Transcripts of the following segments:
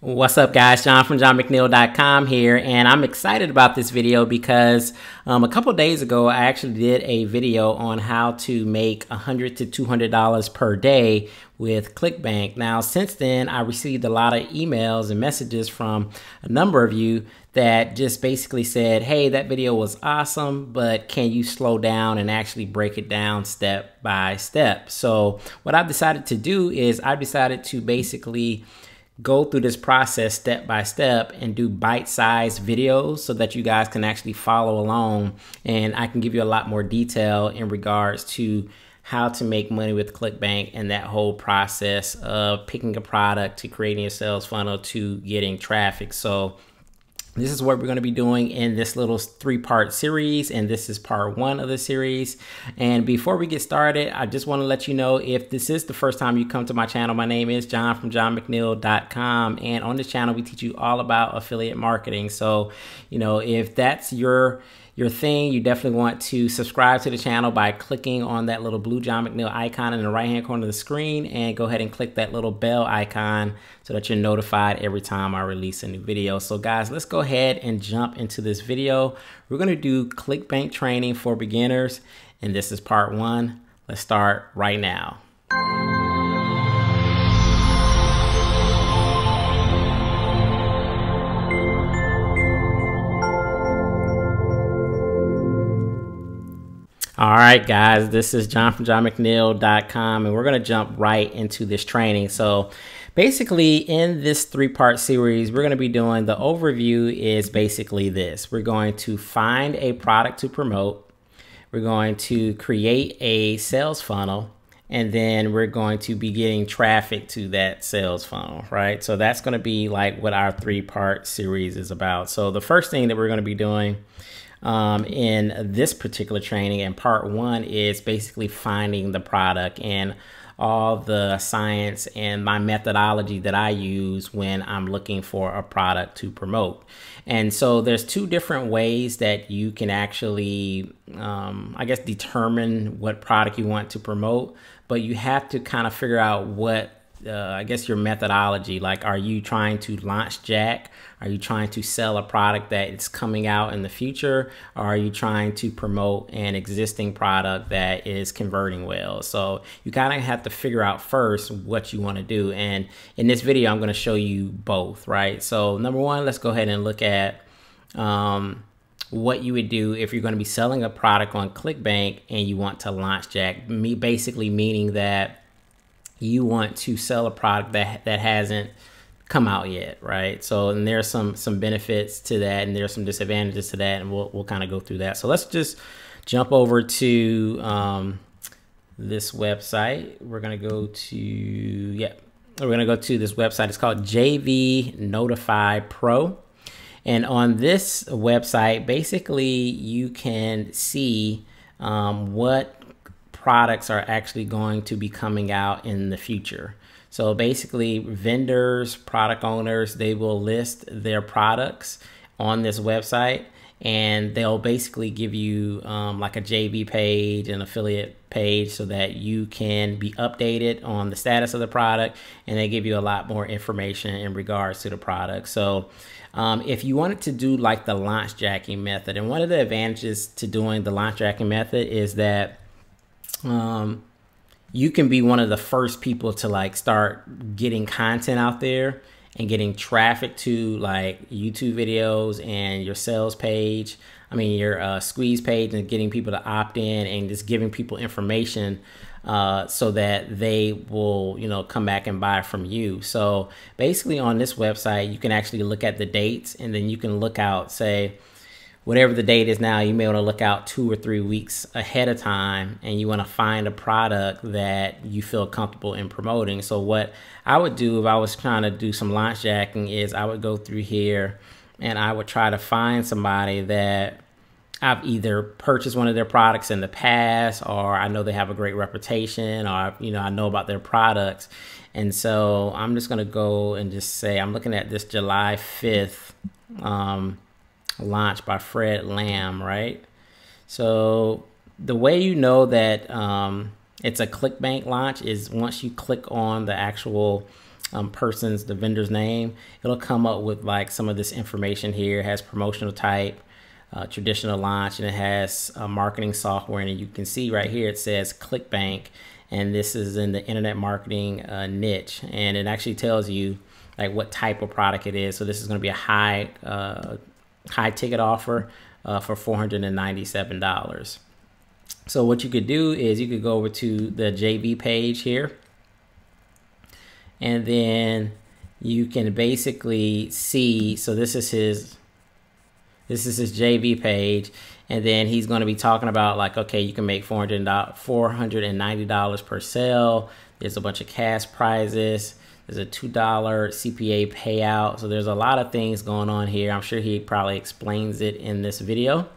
What's up, guys? John from JVNotify.com here, and I'm excited about this video because a couple days ago I actually did a video on how to make $100 to $200 per day with Clickbank. Now, since then, I received a lot of emails and messages from a number of you that just basically said, hey, that video was awesome, but can you slow down and actually break it down step by step? So what I've decided to do is I've decided to basically go through this process step by step and do bite-sized videos so that you guys can actually follow along, and I can give you a lot more detail in regards to how to make money with Clickbank and that whole process of picking a product to creating a sales funnel to getting traffic. So this is what we're going to be doing in this little 3-part series, and this is part 1 of the series. And before we get started, I just want to let you know, if this is the first time you come to my channel, my name is John from JVNotify.com, and on this channel we teach you all about affiliate marketing. So, you know, if that's your thing, you definitely want to subscribe to the channel by clicking on that little blue John McNeil icon in the right hand corner of the screen, and go ahead and click that little bell icon so that you're notified every time I release a new video. So guys, let's go ahead and jump into this video. We're going to do Clickbank training for beginners, and this is part 1. Let's start right now. All right, guys, this is John from JVNotify.com, and we're going to jump right into this training. So basically, in this 3-part series, we're going to be doing, the overview is basically this. We're going to find a product to promote. We're going to create a sales funnel, and then we're going to be getting traffic to that sales funnel, right? So that's going to be like what our 3-part series is about. So the first thing that we're going to be doing in this particular training in part 1 is basically finding the product and all the science and my methodology that I use when I'm looking for a product to promote. And so there's 2 different ways that you can actually, I guess, determine what product you want to promote, but you have to kind of figure out what I guess your methodology. Like, are you trying to launch jack? Are you trying to sell a product that is coming out in the future? Or are you trying to promote an existing product that is converting well? So you kind of have to figure out first what you want to do. And in this video, I'm going to show you both, right? So number 1, let's go ahead and look at what you would do if you're going to be selling a product on Clickbank and you want to launch jack. Basically meaning that you want to sell a product that hasn't come out yet, right? So, and there's some benefits to that, and there's some disadvantages to that, and we'll kind of go through that. So let's just jump over to this website. We're gonna go to this website. It's called JVNotify Pro, and on this website, basically you can see what products are actually going to be coming out in the future. So basically, vendors, product owners, they will list their products on this website, and they'll basically give you like a JV page, an affiliate page, so that you can be updated on the status of the product, and they give you a lot more information in regards to the product. So if you wanted to do like the launch jacking method, and one of the advantages to doing the launch jacking method is that you can be one of the first people to like start getting content out there and getting traffic to like YouTube videos and your sales page. I mean, your squeeze page, and getting people to opt in and just giving people information so that they will, you know, come back and buy from you. So basically on this website, you can actually look at the dates, and then you can look out, say, whatever the date is now, you may want to look out 2 or 3 weeks ahead of time, and you want to find a product that you feel comfortable in promoting. So what I would do if I was trying to do some launch jacking is I would go through here and I would try to find somebody that I've either purchased one of their products in the past, or I know they have a great reputation, or, you know, I know about their products. And so I'm just going to go and just say, I'm looking at this July 5th launch by Fred Lamb, right? So the way you know that it's a Clickbank launch is once you click on the actual person's, the vendor's name, it'll come up with like some of this information here. It has promotional type, traditional launch, and it has marketing software. And you can see right here it says Clickbank, and this is in the internet marketing niche, and it actually tells you like what type of product it is. So this is going to be a high ticket offer for $497. So what you could do is you could go over to the JV page here, and then you can basically see, so this is his JV page, and then he's going to be talking about like, okay, you can make $490 per sale. There's a bunch of cash prizes. There's a $2 CPA payout. So there's a lot of things going on here. I'm sure he probably explains it in this video.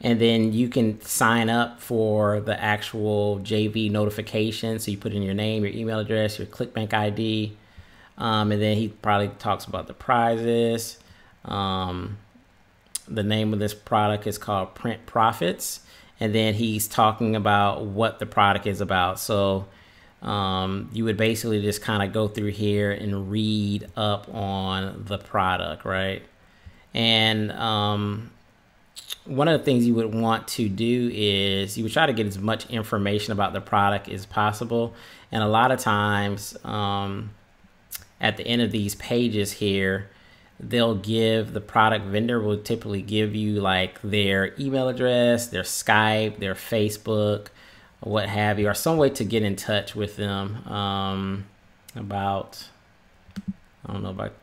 And then you can sign up for the actual JV notification. So you put in your name, your email address, your Clickbank ID. And then he probably talks about the prizes. The name of this product is called Print Profits. And then he's talking about what the product is about. So you would basically just kind of go through here and read up on the product, right? And one of the things you would want to do is you would try to get as much information about the product as possible. And a lot of times at the end of these pages here, they'll give, the product vendor will typically give you like their email address, their Skype, their Facebook, what have you, or some way to get in touch with them about, I don't know about,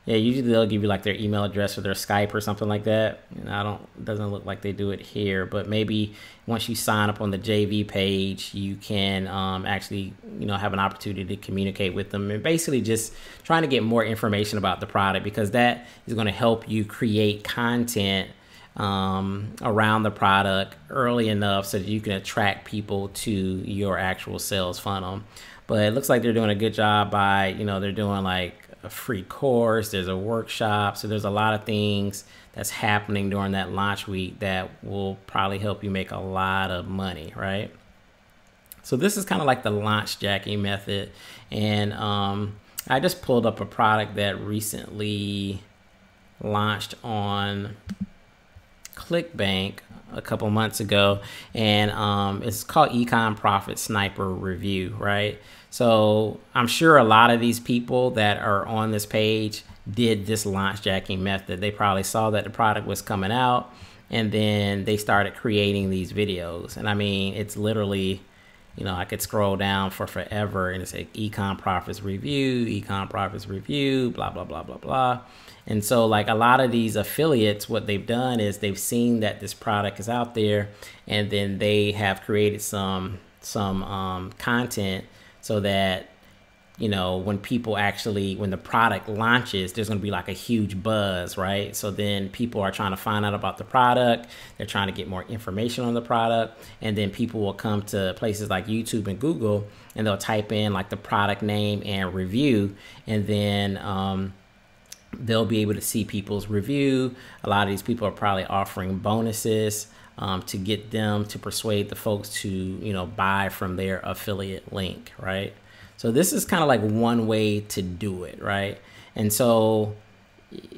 yeah, usually they'll give you like their email address or their Skype or something like that. And it doesn't look like they do it here, but maybe once you sign up on the JV page, you can actually, have an opportunity to communicate with them, and basically just trying to get more information about the product, because that is going to help you create content around the product early enough so that you can attract people to your actual sales funnel. But it looks like they're doing a good job by, they're doing like a free course, there's a workshop, so there's a lot of things that's happening during that launch week that will probably help you make a lot of money, right? So this is kind of like the launch jacking method. And I just pulled up a product that recently launched on Clickbank a couple months ago, and it's called Econ Profit Sniper Review, right? So I'm sure a lot of these people that are on this page did this launch jacking method. They probably saw that the product was coming out, and then they started creating these videos. And I mean, it's literally, I could scroll down for forever and it's like Econ Profits Review, Econ Profits Review, blah, blah, blah, blah, blah. And so like a lot of these affiliates, what they've done is they've seen that this product is out there, and then they have created some content so that, when people actually, when the product launches, there's going to be like a huge buzz, right? So then people are trying to find out about the product. They're trying to get more information on the product. And then people will come to places like YouTube and Google, and they'll type in like the product name and review. And then, they'll be able to see people's review. A lot of these people are probably offering bonuses to get them to persuade the folks to, buy from their affiliate link, right? So this is kind of like one way to do it, right? And so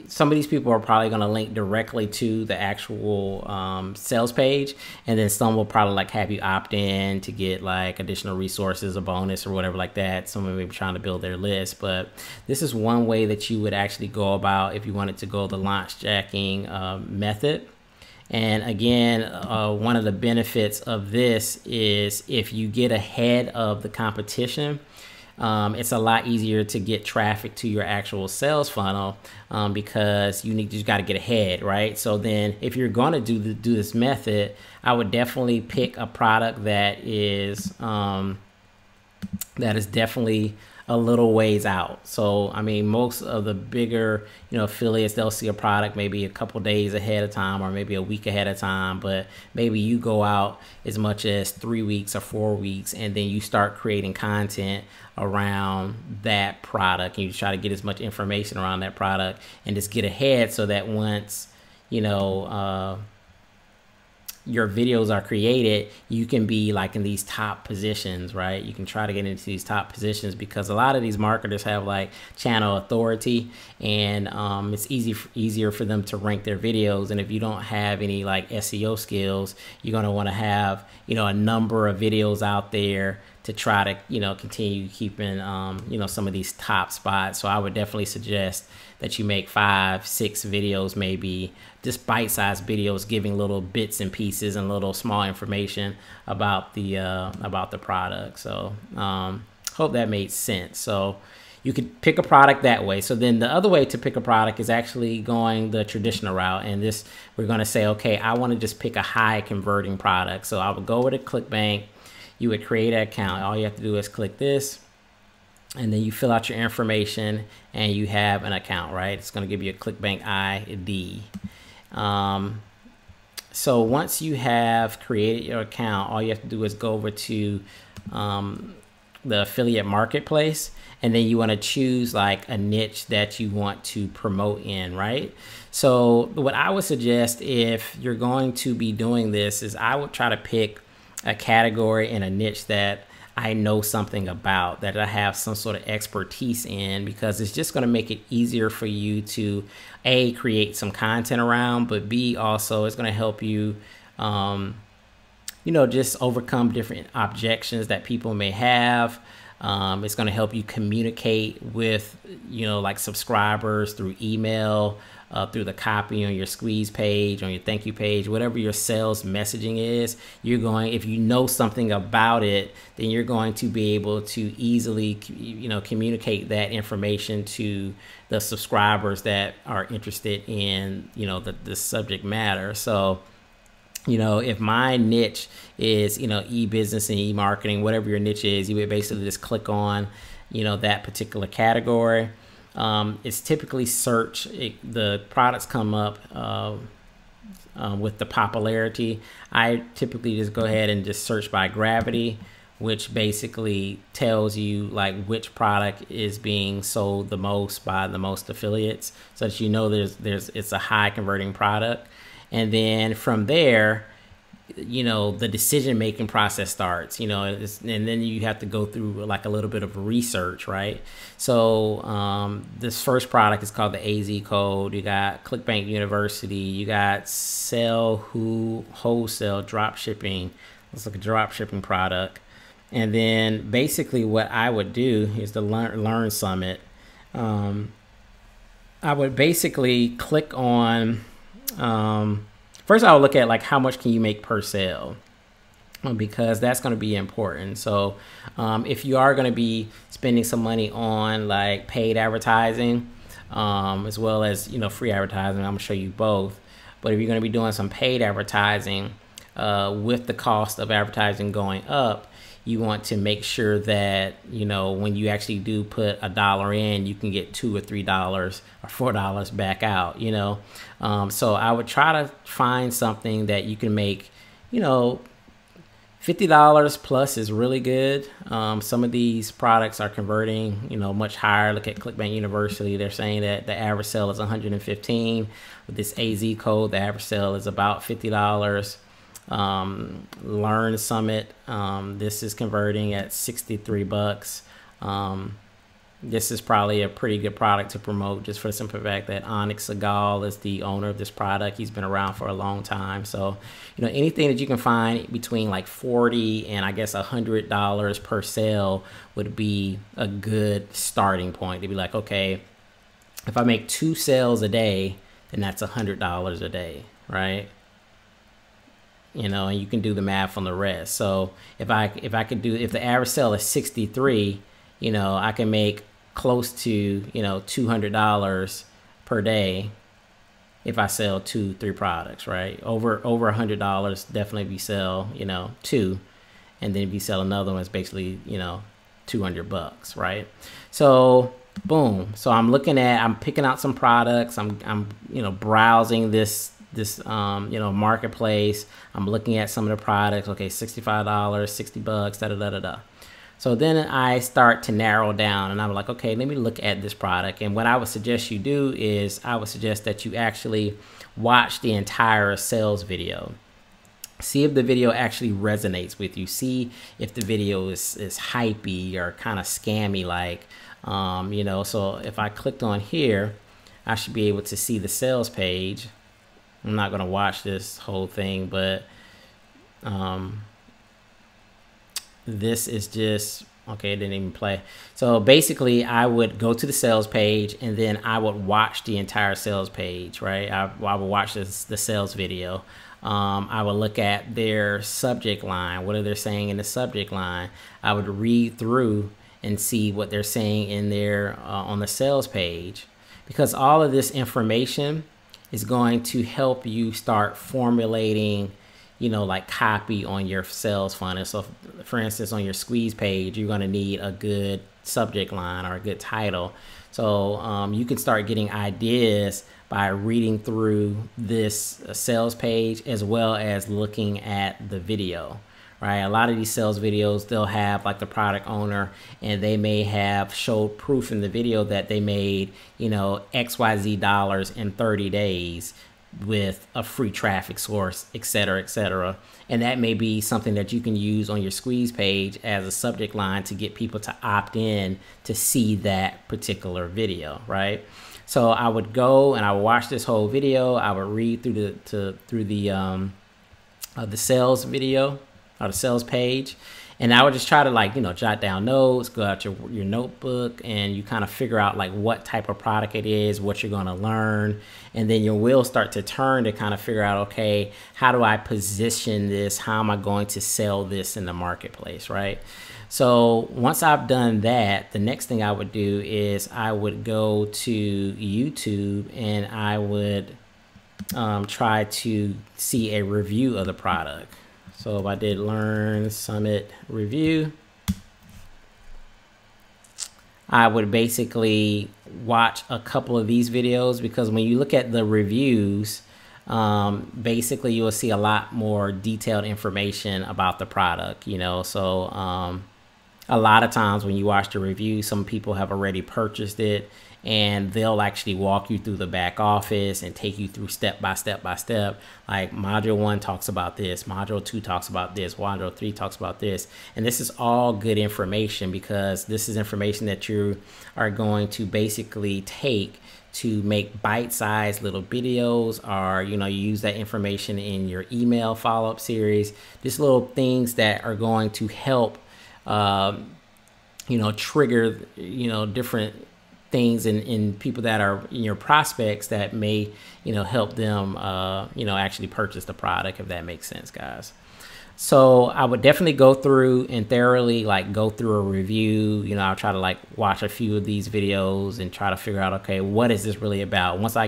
some of these people are probably going to link directly to the actual sales page, and then some will probably like have you opt in to get like additional resources, a bonus or whatever like that. Some of them are trying to build their list, but this is one way that you would actually go about if you wanted to go the launch jacking method. And again, one of the benefits of this is if you get ahead of the competition, it's a lot easier to get traffic to your actual sales funnel because you just got to get ahead, right? So then if you're going to do this method, I would definitely pick a product that is definitely a little ways out. So, I mean, most of the bigger, affiliates, they'll see a product maybe a couple days ahead of time or maybe a week ahead of time, but maybe you go out as much as 3 weeks or 4 weeks, and then you start creating content around that product, and you try to get as much information around that product and just get ahead so that once, your videos are created, you can be like in these top positions, right? You can try to get into these top positions because a lot of these marketers have like channel authority, and it's easier for them to rank their videos. And if you don't have any like SEO skills, you're going to want to have, you know, a number of videos out there to try to, you know, continue keeping, you know, some of these top spots. So I would definitely suggest that you make 5, 6 videos, maybe just bite-sized videos, giving little bits and pieces and little small information about the product. So hope that made sense. So you could pick a product that way. So then the other way to pick a product is actually going the traditional route. And this, we're going to say, okay, I want to just pick a high converting product. So I would go with a Clickbank. You would create an account. All you have to do is click this, and then you fill out your information and you have an account, right? It's going to give you a Clickbank ID. So once you have created your account, all you have to do is go over to the affiliate marketplace, and then you want to choose like a niche that you want to promote in, right? So what I would suggest if you're going to be doing this is I would try to pick a category and a niche that I know something about, that I have some sort of expertise in, because it's just going to make it easier for you to A, create some content around, but B, also it's going to help you, you know, just overcome different objections that people may have. It's going to help you communicate with, you know, like subscribers through email, through the copy on your squeeze page, on your thank you page, whatever your sales messaging is. You're going, if you know something about it, then you're going to be able to easily, you know, communicate that information to the subscribers that are interested in, you know, the subject matter. So, you know, if my niche is, you know, e-business and e-marketing, whatever your niche is, you would basically just click on, you know, that particular category. It's typically search. The products come up with the popularity. I typically just go ahead and just search by gravity, which basically tells you like which product is being sold the most by the most affiliates, so that you know it's a high converting product. And then from there, you know, the decision-making process starts, you know, and then you have to go through like a little bit of research, right? So this first product is called the AZ code. You got Clickbank University, you got Sell Who Wholesale Drop Shipping. It's like a drop shipping product. And then basically what I would do is the Learn Summit. I would basically click on, first I would look at like how much can you make per sale, because that's going to be important. So if you are going to be spending some money on like paid advertising, as well as, you know, free advertising, I'm gonna show you both. But if you're going to be doing some paid advertising, with the cost of advertising going up, you want to make sure that, you know, when you actually do put $1 in, you can get $2 or $3 or $4 back out, you know. So I would try to find something that you can make, you know, $50 plus is really good. Some of these products are converting, you know, much higher. Look at Clickbank University. They're saying that the average sale is 115. With this AZ code, the average sale is about $50. Learn Summit, this is converting at 63 bucks. This is probably a pretty good product to promote, just for the simple fact that Onyx Segal is the owner of this product. He's been around for a long time. So, you know, anything that you can find between like $40 and I guess $100 per sale would be a good starting point to be like, okay, if I make 2 sales a day, then that's $100 a day, right? You know, and you can do the math on the rest. So if the average sale is 63, you know, I can make close to, you know, $200 per day if I sell 2-3 products, right? Over $100, definitely if you sell, you know, 2, and then if you sell another one, it's basically, you know, 200 bucks, right? So boom. So I'm picking out some products. I'm you know, browsing this you know, marketplace. I'm looking at some of the products. Okay, $65, 60 bucks, da da da da da. So then I start to narrow down, and I'm like, okay, let me look at this product. And what I would suggest you do is I would suggest that you actually watch the entire sales video. See if the video actually resonates with you. See if the video is hypey or kind of scammy like, you know. So if I clicked on here, I should be able to see the sales page. I'm not going to watch this whole thing, but this is just, okay, it didn't even play. So basically I would go to the sales page and then I would watch the entire sales page, right? I would watch the sales video. I would look at their subject line. What are they saying in the subject line? I would read through and see what they're saying in there on the sales page, because all of this information is going to help you start formulating, you know, like copy on your sales funnel. So for instance, on your squeeze page, you're going to need a good subject line or a good title. So you can start getting ideas by reading through this sales page as well as looking at the video, right? A lot of these sales videos, they'll have like the product owner and they may have showed proof in the video that they made, you know, XYZ dollars in 30 days with a free traffic source, etc., etc. And that may be something that you can use on your squeeze page as a subject line to get people to opt in to see that particular video, right? So I would go and I would watch this whole video. I would read through the sales video or the sales page, and I would just try to, like, you know, jot down notes, go out your notebook, and you kind of figure out like what type of product it is, what you're going to learn. And then your wheel start to turn to kind of figure out, okay, how do I position this? How am I going to sell this in the marketplace, right? So once I've done that, the next thing I would do is I would go to YouTube and I would try to see a review of the product. So if I did Learn Summit review, I would basically watch a couple of these videos, because when you look at the reviews, basically you will see a lot more detailed information about the product, you know. So a lot of times when you watch the review, some people have already purchased it and they'll actually walk you through the back office and take you through step by step by step. Like module 1 talks about this, module 2 talks about this, module 3 talks about this. And this is all good information, because this is information that you are going to basically take to make bite-sized little videos, or, you know, you use that information in your email follow-up series. Just little things that are going to help you know, trigger, you know, different things in people that are in your prospects that may, you know, help them, you know, actually purchase the product, if that makes sense, guys. So I would definitely go through and thoroughly like go through a review. You know, I'll try to like watch a few of these videos and try to figure out, okay, what is this really about? Once I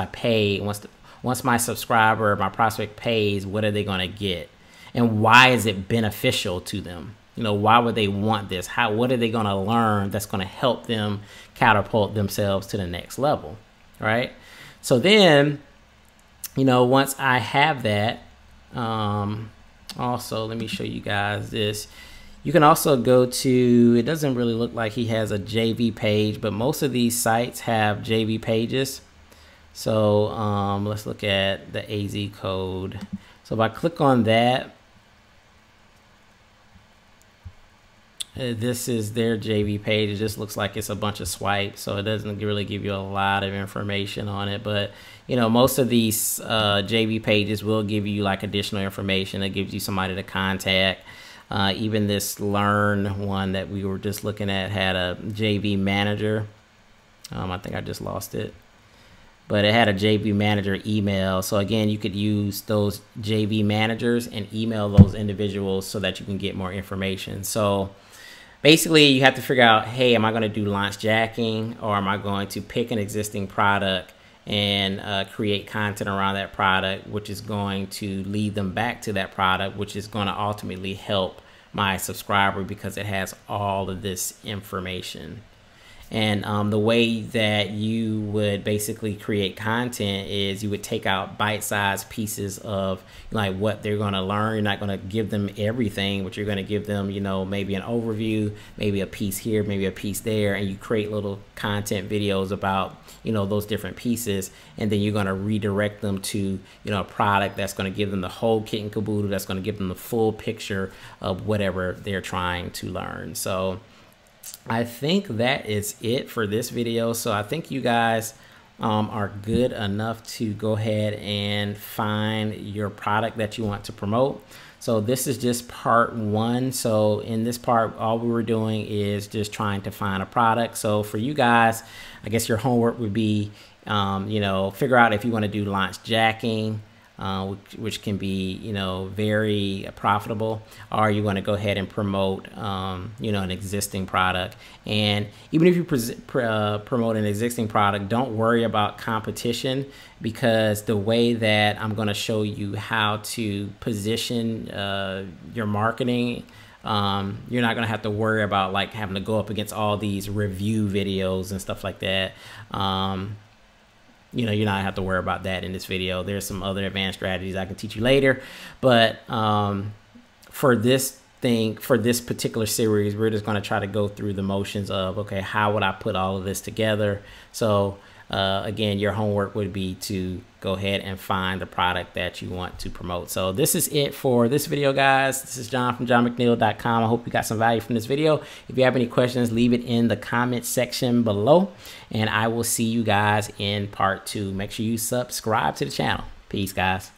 pay, once my subscriber, my prospect pays, what are they going to get? And why is it beneficial to them? You know, why would they want this? What are they going to learn that's going to help them catapult themselves to the next level, right? So then, you know, once I have that, also, let me show you guys this. You can also go to, it doesn't really look like he has a JV page, but most of these sites have JV pages. So let's look at the AZ code. So if I click on that, this is their JV page. It just looks like it's a bunch of swipes, so it doesn't really give you a lot of information on it. But, you know, most of these JV pages will give you like additional information. It gives you somebody to contact. Even this Learn one that we were just looking at had a JV manager. I think I just lost it. But it had a JV manager email. So again, you could use those JV managers and email those individuals so that you can get more information. So basically, you have to figure out, hey, am I going to do launch jacking, or am I going to pick an existing product and create content around that product, which is going to lead them back to that product, which is going to ultimately help my subscriber because it has all of this information. And the way that you would basically create content is you would take out bite-sized pieces of like what they're going to learn. You're not going to give them everything, but you're going to give them, you know, maybe an overview, maybe a piece here, maybe a piece there, and you create little content videos about, you know, those different pieces, and then you're going to redirect them to, you know, a product that's going to give them the whole kit and caboodle, that's going to give them the full picture of whatever they're trying to learn. So I think that is it for this video. So I think you guys are good enough to go ahead and find your product that you want to promote. So this is just part one. So in this part, all we were doing is just trying to find a product. So for you guys, I guess your homework would be, you know, figure out if you want to do launch jacking, which can be, you know, very profitable, or you want to go ahead and promote, you know, an existing product. And even if you promote an existing product, don't worry about competition, because the way that I'm going to show you how to position your marketing, you're not going to have to worry about like having to go up against all these review videos and stuff like that. You know, you're not gonna have to worry about that in this video. There's some other advanced strategies I can teach you later, but for this particular series, we're just going to try to go through the motions of, okay, how would I put all of this together? So again, your homework would be to go ahead and find the product that you want to promote. So this is it for this video, guys. This is John from JohnMcNeil.com. I hope you got some value from this video. If you have any questions, leave it in the comment section below, and I will see you guys in part two. Make sure you subscribe to the channel. Peace, guys.